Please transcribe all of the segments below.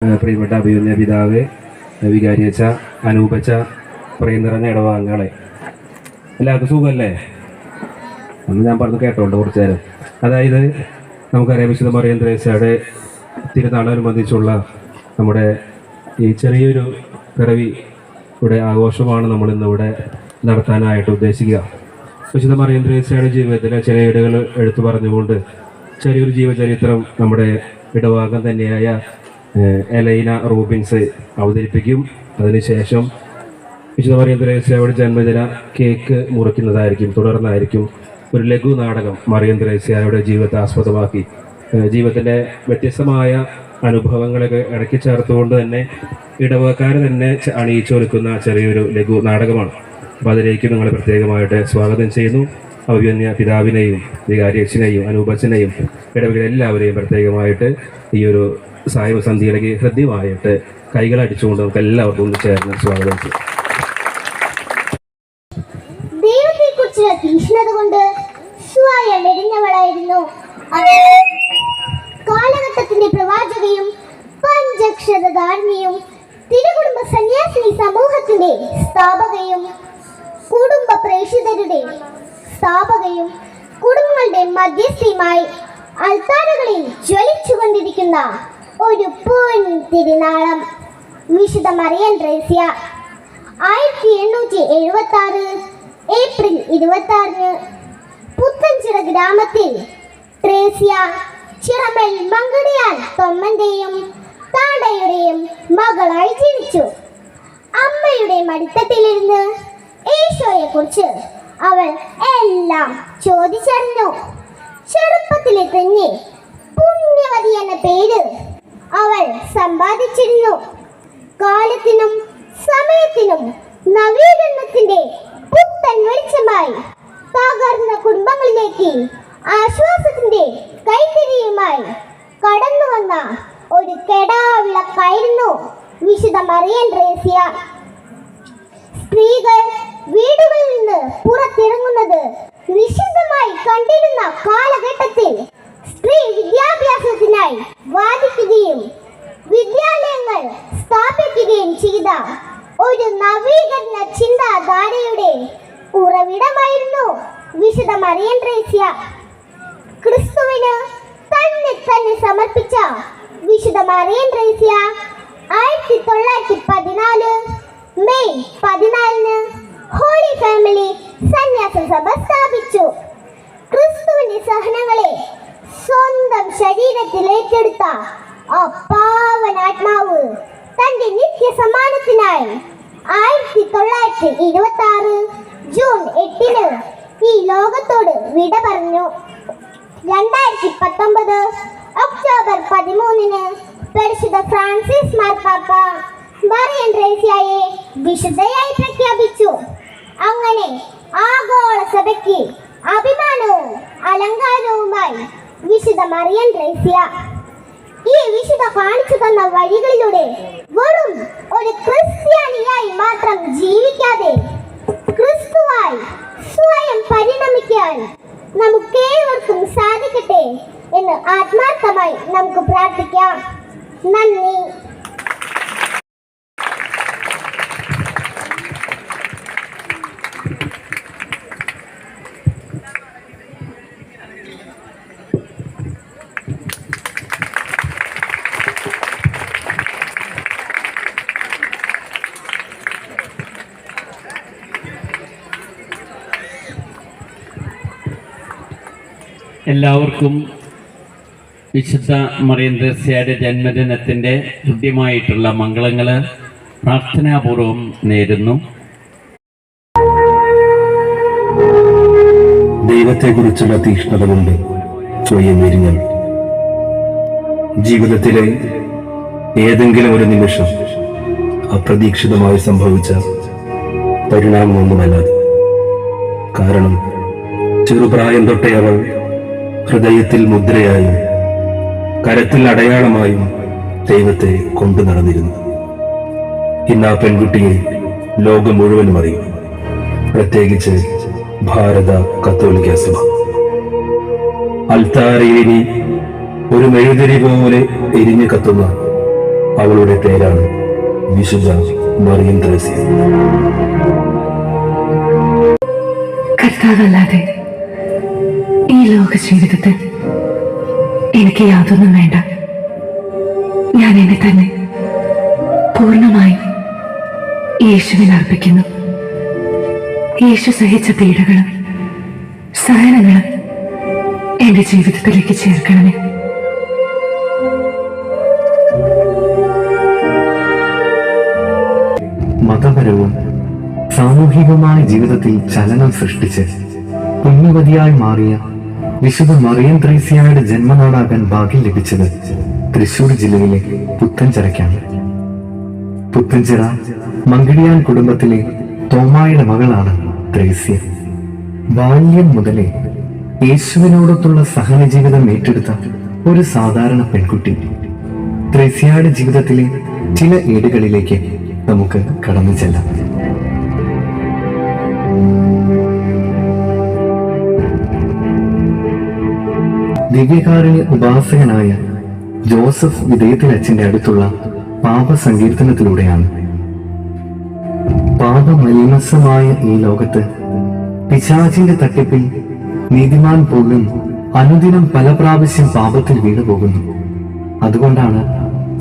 പ്രിയപ്പെട്ട അഭിമന്യ പിതാവ്, വികാരിയച്ച, അനൂപച്ച, പ്രിയം നിറഞ്ഞ ഇടവാംഗങ്ങളെ, എല്ലാവർക്കും സുഖമല്ലേ? അന്ന് ഞാൻ പറഞ്ഞു കേട്ടോണ്ട് കുറച്ചു നേരം. അതായത് നമുക്കറിയാം, വിശുദ്ധ മറിയം ത്രേസ്യയുടെ തിരുനാളനുബന്ധിച്ചുള്ള നമ്മുടെ ഈ ചെറിയൊരു പിറവിയുടെ ആഘോഷമാണ് നമ്മളിന്നിവിടെ നടത്താനായിട്ട് ഉദ്ദേശിക്കുക. വിശുദ്ധ മറിയം ത്രേസ്യയുടെ ജീവിതത്തിലെ ചില ഇടകൾ എടുത്തു പറഞ്ഞുകൊണ്ട് ചെറിയൊരു ജീവചരിത്രം നമ്മുടെ ഇടവാംഗം തന്നെയായ എലൈന റൂബിൻസ് അവതരിപ്പിക്കും. അതിനുശേഷം വിശുദ്ധ മറിയം ത്രേസ്യയുടെ ജന്മദിന കേക്ക് മുറിക്കുന്നതായിരിക്കും. തുടർന്നായിരിക്കും ഒരു ലഘു നാടകം മറിയം ത്രേസ്യയുടെ ജീവിതത്തെ ആസ്പദമാക്കി ജീവിതത്തിൻ്റെ വ്യത്യസ്തമായ അനുഭവങ്ങളൊക്കെ ഇടയ്ക്ക് ചേർത്തുകൊണ്ട് തന്നെ ഇടവക്കാർ തന്നെ അണിയിച്ചൊരുക്കുന്ന ചെറിയൊരു ലഘു നാടകമാണ്. അപ്പോൾ അതിലേക്ക് നിങ്ങളെ പ്രത്യേകമായിട്ട് സ്വാഗതം ചെയ്യുന്നു. അഭിമന്യ പിതാവിനെയും വികാരിയച്ഛനെയും അനൂപച്ചനെയും ഇടവകരെ എല്ലാവരെയും പ്രത്യേകമായിട്ട് ഈ ഒരു സായവസന്ധിയിലേക്ക് ഹൃദ്യമായിട്ട് കൈകളടിച്ചുകൊണ്ട് നമുക്ക് എല്ലാവർക്കും ഒന്ന് ചേർന്ന് സ്വാഗതം ചെയ്യും. ദൈവത്തെക്കുറിച്ചുള്ള തീക്ഷ്ണത കൊണ്ട് സ്വയം വെടിഞ്ഞവളായിരുന്നു. കാലഘട്ടത്തിന്റെ പ്രവാചകയും പഞ്ചക്ഷരധാരണിയും തിരുകുടുംബ സന്യാസിനി സമൂഹത്തിന്റെ സ്ഥാപകയും കുടുംബ പ്രേക്ഷിതരുടെ സ്ഥാപകയും കുടുംബങ്ങളുടെ മധ്യസ്ഥയുമായി അൾത്താരകളിൽ ജ്വലിച്ചുകൊണ്ടിരിക്കുന്ന ഒരു പൂൻ തിരുനാളം വിശുദ്ധ മറിയം ത്രേസ്യ. 1876 ഏപ്രിൽ 26 പുത്തൻചിറ ഗ്രാമത്തിൽ ത്രേസ്യ ചിറമൽ മങ്കടിയാൻ തൊമ്മന്റെയും താണ്ടയുടെയും മകളായി ജനിച്ചു. അമ്മയുടെ മടിത്തട്ടിലിരുന്ന് ഈശോയെ കുറിച്ച് അവൾ എല്ലാം ചോദിച്ചറിഞ്ഞു. ചെറുപ്പത്തിലെ തന്നെ പുണ്യവതി എന്ന പേര് അവൾ സമ്പാദിച്ചിരുന്നു. കാലത്തിനും സമയത്തിനും നവീകരണത്തിന്റെ പുത്തൻ വെളിച്ചമായി തകർന്ന കുടുംബങ്ങളിലേക്ക് ആശ്വാസത്തിന്റെ കൈത്തിരിയുമായി കടന്നു വന്ന ഒരു കെടാവിളക്കായിരുന്നു വിശുദ്ധ മറിയം ത്രേസ്യ. സ്ത്രീകൾ വീടുകളിൽ നിന്ന് പുറത്തിറങ്ങുന്നത് നിഷിദ്ധമായി കണ്ടിരുന്ന കാലഘട്ടത്തിൽ സ്ത്രീ വിദ്യാഭ്യാസത്തിനായി വാദിക്കുകയും വിദ്യാലയങ്ങൾ സ്ഥാപിക്കുകയും ചെയ്ത ഒരു നവീകരണ ചിന്താധാരയുടെ ഉറവിടമായിരുന്നു വിശുദ്ധ മറിയം ത്രേസ്യ. ക്രിസ്തുവിന് തന്നെ സമർപ്പിച്ച വിശുദ്ധ Mariam Thresia 1914 May 14 holy family സന്യാസ സഭ സ്ഥാപിച്ചു. ക്രിസ്തുവിന്റെ സഹനങ്ങളെ സ്വന്തം ശരീരത്തിൽ ഏറ്റെടുത്ത ആ പാവനാത്മാവ് തന്റെ നിത്യസമ്മാനത്തിനായി 1926 ജൂൺ 8 ഈ ലോകത്തോട് വിട പറഞ്ഞു. 2019 ഒക്ടോബർ 13 പരിശുദ്ധ ഫ്രാൻസിസ് മാർപ്പാപ്പ മറിയം ത്രേസ്യയെ വിശുദ്ധയായി പ്രഖ്യാപിച്ചു. അങ്ങനെ ആഗോള സഭയ്ക്ക് അഭിമാനവും അലങ്കാരവുമായി വിശുദ്ധ മറിയം ത്രേസ്യ. ഈ വിശുദ്ധ കാണിച്ചു തന്ന വഴികളിലൂടെ വെറും ഒരു ക്രിസ്ത്യാനിയായി മാത്രം ജീവിക്കാതെ ക്രിസ്തുവായി സ്വയം പരിണമിക്കാൻ നമുക്കേവർക്കും സാധിക്കട്ടെ എന്ന് ആത്മാർത്ഥമായി നമുക്ക് പ്രാർത്ഥിക്കാം. നന്ദി. എല്ലാവർക്കും വിശുദ്ധ മറിയം ത്രേസ്യയുടെ ജന്മദിനത്തിൻ്റെ ഹൃദ്യമായിട്ടുള്ള മംഗളങ്ങൾ പ്രാർത്ഥനാപൂർവം നേരുന്നു. ദൈവത്തെക്കുറിച്ചുള്ള തീക്ഷ്ണത കൊണ്ട് സ്വയം എരിഞ്ഞു. ജീവിതത്തിലെ ഏതെങ്കിലും ഒരു നിമിഷം അപ്രതീക്ഷിതമായി സംഭവിച്ച പരിണാമമൊന്നുമല്ലാതെ. കാരണം ചെറുപ്രായം തൊട്ടേ അവൾ ഹൃദയത്തിൽ മുദ്രയായും കരത്തിൽ അടയാളമായും ദൈവത്തെ കൊണ്ടു നടന്നിരുന്നു. ഇന്ന് ആ പെൺകുട്ടിയെ ലോകം മുഴുവനും അറിയും, പ്രത്യേകിച്ച് ഭാരത കത്തോലിക്ക സഭ. അൾത്താരയിനി ഒരു മെഴുതിരി പോലെ എരിഞ്ഞു കത്തുന്ന അവളുടെ പേരാണ് വിശുദ്ധ മറിയം ത്രേസ്യ. കർത്താവല്ലാതെ ഈ ലോക ജീവിതത്തിൽ എനിക്ക് യാതൊന്നും വേണ്ട. ഞാൻ എന്നെ തന്നെ പൂർണ്ണമായി യേശുവിന് അർപ്പിക്കുന്നു. യേശു സഹിച്ച പീഡകളും സഹനങ്ങളും എന്റെ ജീവിതത്തിലേക്ക് ചേർക്കണമേ. മതപരവും സാമൂഹികവുമായ ജീവിതത്തിൽ ചലനം സൃഷ്ടിച്ച് പുണ്യവതിയായി മാറിയ വിശുദ്ധ മറിയം ത്രേസ്യയുടെ ജന്മനാടാകാൻ ഭാഗ്യം ലഭിച്ചത് തൃശൂർ ജില്ലയിലെ പുത്തഞ്ചിറയ്ക്കാണ്. പുത്തഞ്ചിറ മങ്കിടിയാൻ കുടുംബത്തിലെ തോമായുടെ മകളാണ് ത്രേസ്യ. ബാല്യം മുതലേ യേശുവിനോടൊത്തുള്ള സഹന ജീവിതം ഏറ്റെടുത്ത ഒരു സാധാരണ പെൺകുട്ടി. ത്രേസ്യയുടെ ജീവിതത്തിലെ ചില ഏടുകളിലേക്ക് നമുക്ക് കടന്നു ചെല്ലാം. ദിവ്യകാരുണ്യ ഉപാസകനായ ജോസഫ് വിധേയത്തിലച്ഛന്റെ അടുത്തുള്ള പാപസങ്കീർത്തനത്തിലൂടെയാണ് പാപമലിനസമായ ഈ ലോകത്ത് പിശാചിന്റെ തട്ടിപ്പിൽ നീതിമാൻ പോലും അനുദിനം പല പ്രാവശ്യം പാപത്തിൽ വീണുപോകുന്നു. അതുകൊണ്ടാണ്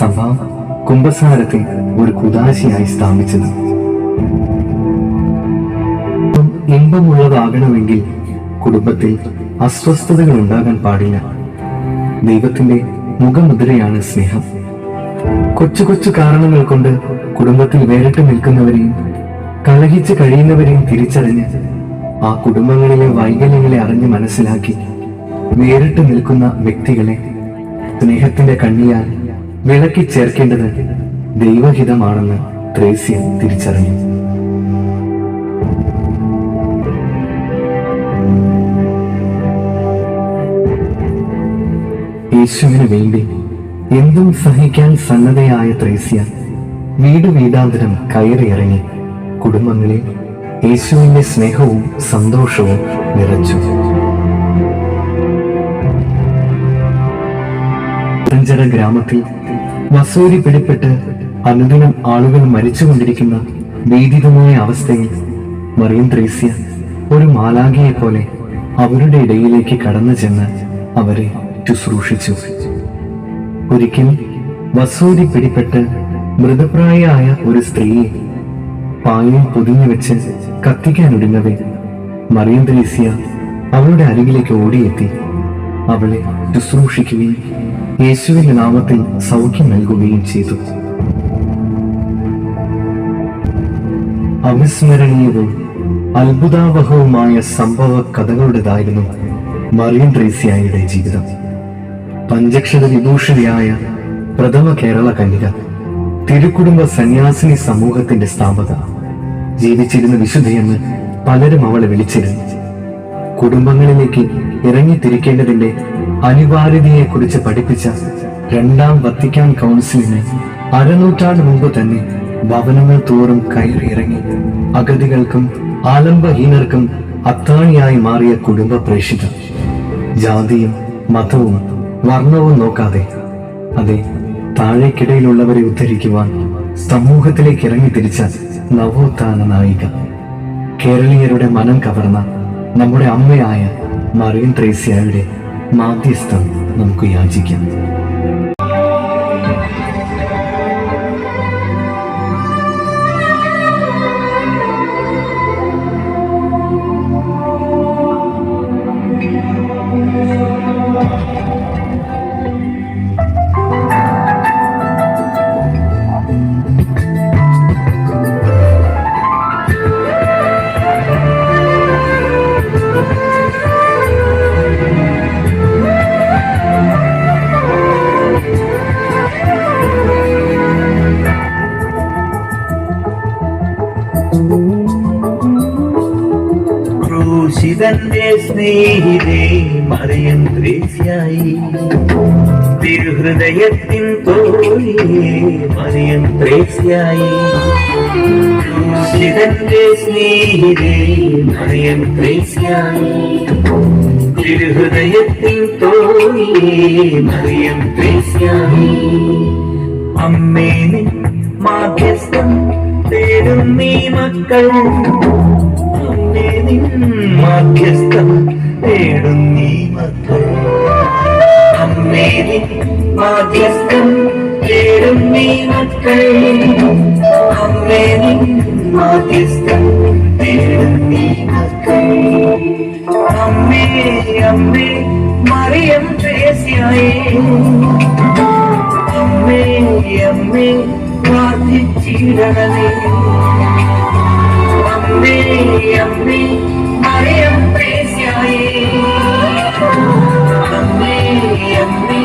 സഭ കുംഭസാരത്തെ ഒരു കുദാശയായി സ്ഥാപിച്ചത്. ഇമ്പമുള്ളതാകണമെങ്കിൽ കുടുംബത്തിൽ അസ്വസ്ഥതകൾ ഉണ്ടാകാൻ പാടില്ല. ദൈവത്തിന്റെ മുഖമുദ്രയാണ് സ്നേഹം. കൊച്ചു കൊച്ചു കാരണങ്ങൾ കൊണ്ട് കുടുംബത്തിൽ വേറിട്ട് നിൽക്കുന്നവരെയും കലഹിച്ച് കഴിയുന്നവരെയും തിരിച്ചറിഞ്ഞ് ആ കുടുംബങ്ങളിലെ വൈകല്യങ്ങളെ അറിഞ്ഞ് മനസ്സിലാക്കി വേറിട്ട് നിൽക്കുന്ന വ്യക്തികളെ സ്നേഹത്തിന്റെ കണ്ണിയാൽ വിളക്കി ചേർക്കേണ്ടത് ദൈവഹിതമാണെന്ന് ത്രേസ്യ തിരിച്ചറിഞ്ഞു. യേശുവിന് വേണ്ടി എന്തും സഹിക്കാൻ സന്നദ്ധയായ ത്രേസ്യ വീട് വീടാന്തരം കയറിയിറങ്ങി കുടുംബങ്ങളിൽ യേശുവിന്റെ സ്നേഹവും സന്തോഷവും നിറച്ചു. പുത്തഞ്ചിറ ഗ്രാമത്തിൽ വസൂരി പിടിപ്പെട്ട് അനുദിനം ആളുകൾ മരിച്ചുകൊണ്ടിരിക്കുന്ന ഭീതിതമായ അവസ്ഥയിൽ മറിയം ത്രേസ്യ ഒരു മാലാഖയെ പോലെ അവരുടെ ഇടയിലേക്ക് കടന്നു ചെന്ന് അവരെ ശുശ്രൂഷിച്ചു. ഒരിക്കൽ വസൂരി പിടിപ്പെട്ട് മൃതപ്രായയായ ഒരു സ്ത്രീയെ പായയിൽ പൊതിഞ്ഞു വെച്ച് കത്തിക്കാനൊരുങ്ങവേ മറിയം ത്രേസ്യ അവളുടെ അരികിലേക്ക് ഓടിയെത്തി അവളെ ശുശ്രൂഷിക്കുകയും യേശുവിന്റെ നാമത്തിൽ സൗഖ്യം നൽകുകയും ചെയ്തു. അവിസ്മരണീയവും അത്ഭുതാവഹവുമായ സംഭവ കഥകളുടേതായിരുന്നു മറിയം ത്രേസ്യയുടെ ജീവിതം. പഞ്ചക്ഷര വിഭൂഷിതയായ പ്രഥമ കേരള കന്യക, തിരുക്കുടുംബ സന്യാസിനി സമൂഹത്തിന്റെ സ്ഥാപക, ജീവിച്ചിരുന്ന വിശുദ്ധയെന്ന് പലരും അവളെ വിളിച്ചിരുന്നു. കുടുംബങ്ങളിലേക്ക് ഇറങ്ങിത്തിരിക്കേണ്ടതിന്റെ അനിവാര്യതയെക്കുറിച്ച് പഠിപ്പിച്ച രണ്ടാം വത്തിക്കാൻ കൗൺസിലിന് അരനൂറ്റാണ്ട് മുമ്പ് തന്നെ ഭവനങ്ങൾ തോറും കയറിയിറങ്ങി അഗതികൾക്കും ആലംബഹീനർക്കും അത്താണിയായി മാറിയ കുടുംബ പ്രേക്ഷിത. ജാതിയും മതവും വർണ്ണവും നോക്കാതെ, അതെ, താഴേക്കിടയിലുള്ളവരെ ഉദ്ധരിക്കുവാൻ സമൂഹത്തിലേക്ക് ഇറങ്ങിത്തിരിച്ച നവോത്ഥാന നായിക. കേരളീയരുടെ മനം കവർന്ന നമ്മുടെ അമ്മയായ മറിയം ത്രേസ്യയുടെ മാധ്യസ്ഥം നമുക്ക് യാചിക്കാം. ക്രൂശിതന്റെ സ്നേഹിതേ മറിയം ത്രേസ്യായി, തിരുഹൃദയത്തിൻ തോഴിയേ മറിയം ത്രേസ്യായി. ക്രൂശിതന്റെ സ്നേഹിതേ മറിയം ത്രേസ്യായി, തിരുഹൃദയത്തിൻ തോഴിയേ മറിയം ത്രേസ്യായി. അമ്മേ നിൻ മാധ്യസ്ഥം തേടും നീ മക്കൾ. അമ്മേ നിൻ മാധ്യസ്ഥം തേടും നീ മക്കൾ. അമ്മേ നിൻ മാധ്യസ്ഥം തേടും നീ മക്കൾ. അമ്മേ നിൻ മാധ്യസ്ഥം തേടും നീ മക്കൾ. അമ്മേ അമ്മേ മറിയം ത്രേസ്യായേ, അമ്മേ അമ്മേ പ്രാർത്ഥിച്ചിടണമേ. അമ്മേ അമ്മേ മറിയം ത്രേസ്യായേ, അമ്മേ അമ്മേ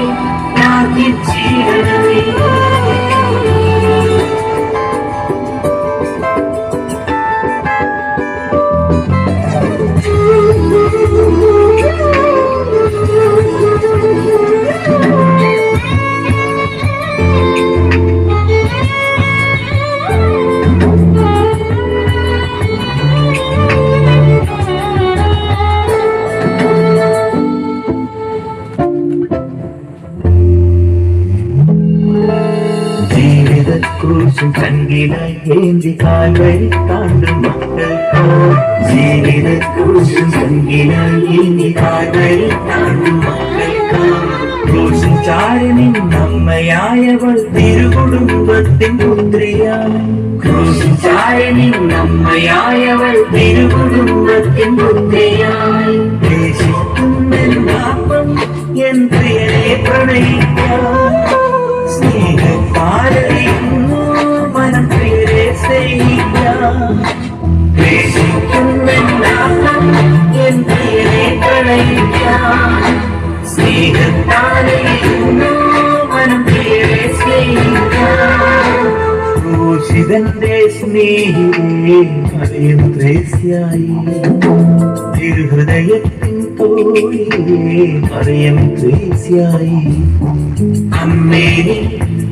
പ്രാർത്ഥിച്ചിടണമേ. ജീവിതക്രൂശും കണ്ണിലായി ഏന്തി കാൽവരി താണ്ടും മക്കൾക്കോ. ജീവിതക്രൂശും കണ്ണിലായി ഏന്തി കാൽവരി താണ്ടും മക്കൾക്കോ. ക്രൂശും ചാരി നിന്നമ്മയായവൾ തിരുകുടുംബത്തിൻ പുത്രിയായി. ക്രൂശും ചാരി നിന്നമ്മയായവൾ തിരുകുടുംബത്തിൻ പുത്രിയായി. ദേശിക്കുന്നെല്ലാപ്പം എൻ പ്രിയനെ പ്രണയിക്കാം. സ്നേഹത്താലറിയുന്നു മനം പ്രിയരെ സ്നേഹിക്കാം. ദേശിക്കുന്നെല്ലാം എൻ പ്രിയരെ പ്രണയിക്കാം. സ്നേഹത്താലറിയുന്നു മനം പ്രിയരെ സ്നേഹിക്കാം. ക്രൂശിതന്റെ സ്നേഹിതേ മറിയം ത്രേസ്യായി, തിരുഹൃദയത്തിൻ തോഴിയേ മറിയം ത്രേസ്യായി. അമ്മേ നിൻ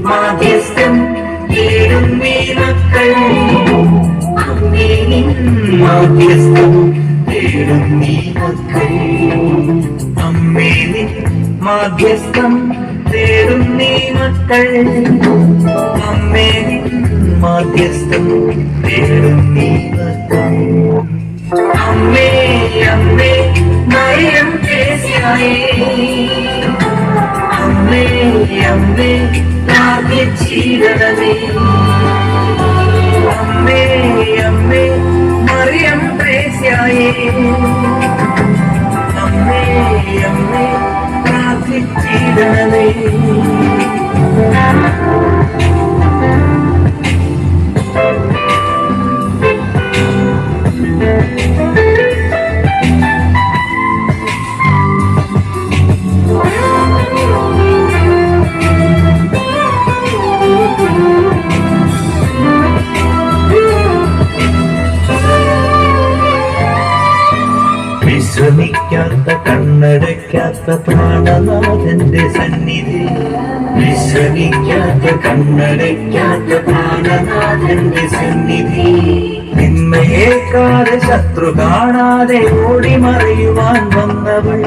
മാധ്യസ്ഥം തേടും നീ മക്കൾ. അമ്മേ നിൻ മാധ്യസ്ഥം തേടും നീ മക്കൾ. അമ്മേ നിൻ മാധ്യസ്ഥം തേടും നീ മക്കൾ. അമ്മേ നിൻ മാധ്യസ്ഥം തേടും നീ മക്കൾ. അമ്മേ അമ്മേ മറിയം ത്രേസ്യായേ, അമ്മേ അമ്മേ പ്രാർത്ഥിച്ചിടണമേ. അമ്മേ അമ്മേ മറിയം ത്രേസ്യായേ, അമ്മേ അമ്മേ പ്രാർത്ഥിച്ചിടണമേ. വിശ്രമിക്കാത്ത കണ്ണടയ്ക്കാത്ത പ്രാണനാഥന്റെ സന്നിധി. വിശ്രമിക്കാത്ത കണ്ണടയ്ക്കാത്ത പ്രാണനാഥന്റെ സന്നിധി. നിന്മയേക്കാതെ ശത്രു കാണാതെ ഓടി മറയുവാൻ വന്നവൾ.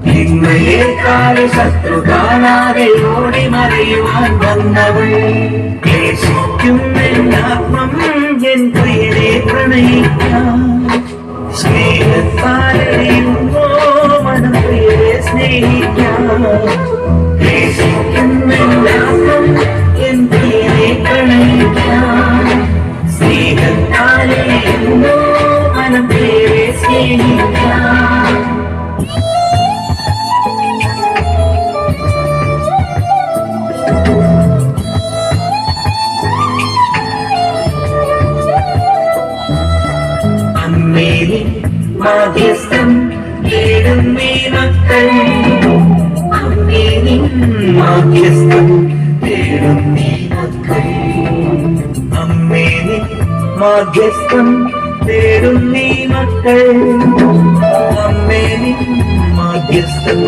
നിന്മയേക്കാതെ ശത്രു കാണാതെ ഓടി മറയുവാൻ വന്നവൾ. ക്ലേശിക്കുന്നെല്ലാത്മം എൻ പ്രിയരെ പ്രണയിക്കാം. സ്നേഹത്താലറിയുന്നോ മനം പ്രിയരെ സ്നേഹിക്കാം. ക്ലേശിക്കുന്നെല്ലാത്മം എൻ പ്രിയരെ പ്രണയിക്കാം. സ്നേഹത്താലറിയുന്നോ മനം പ്രിയരെ സ്നേഹിക്കാം. അമ്മേ നിൻ മാധ്യസ്ഥം തേടും നീ മക്കൾ. അമ്മേ നിൻ മാധ്യസ്ഥം തേടും നീ മക്കൾ. അമ്മേ നിൻ മാധ്യസ്ഥം തേടും നീ മക്കൾ. അമ്മേ നിൻ മാധ്യസ്ഥം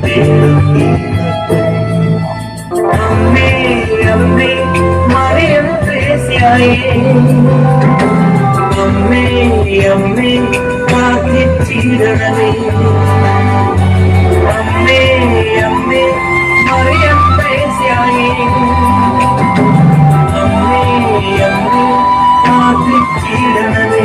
തേടും നീ മക്കൾ. അമ്മേ അമ്മേ മറിയം ത്രേസ്യായേ, അമ്മേ അമ്മേ പ്രാർത്ഥിച്ചിടണമേ. അമ്മേ അമ്മേ മറിയം ത്രേസ്യായേ, പീഡനമേ